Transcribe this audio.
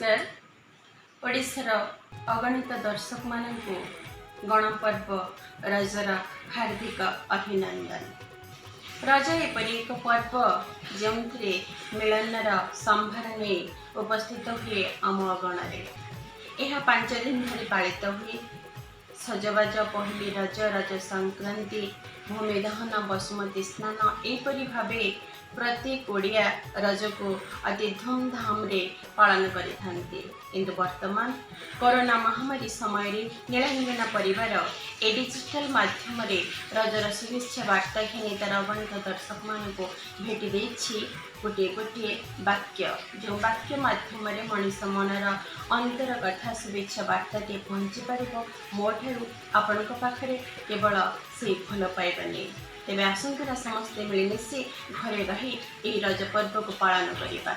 नमस्कार। ओडिशार अगणित दर्शक मानू गणपर्व रजर हार्दिक अभिनंदन। रज एपरी एक पर्व जो मिलनर संभार नहीं उपस्थित हुए आम अगणरे। यह 5 दिन धरी पालित हुए। सजबाज पहली रज, रज संक्रांति, भूमि दहन, बसुमती स्नान एपरी भावे प्रत्येक ओडिया रज को अति धूमधाम रे पालन करिथांती। किंतु वर्तमान कोरोना महामारी समय नीलांगना परिवार ए डिजिटल माध्यम रे रजर शुभेच्छा वार्ता घिनी तार अगणित दर्शक मान को भेटी देछि गोटे गोटे वाक्य, जो वाक्य माध्यम रे मनीष मनर अंतर कथा शुभेच्छा वार्ता टे पहुँची पारिबो मो ठारू आपनक पाखरे केवल से भल पाइबानी। तेबे आसंतरा समस्ते मिलमिशि घरे रही यही रज पर्व को पालन करिबा।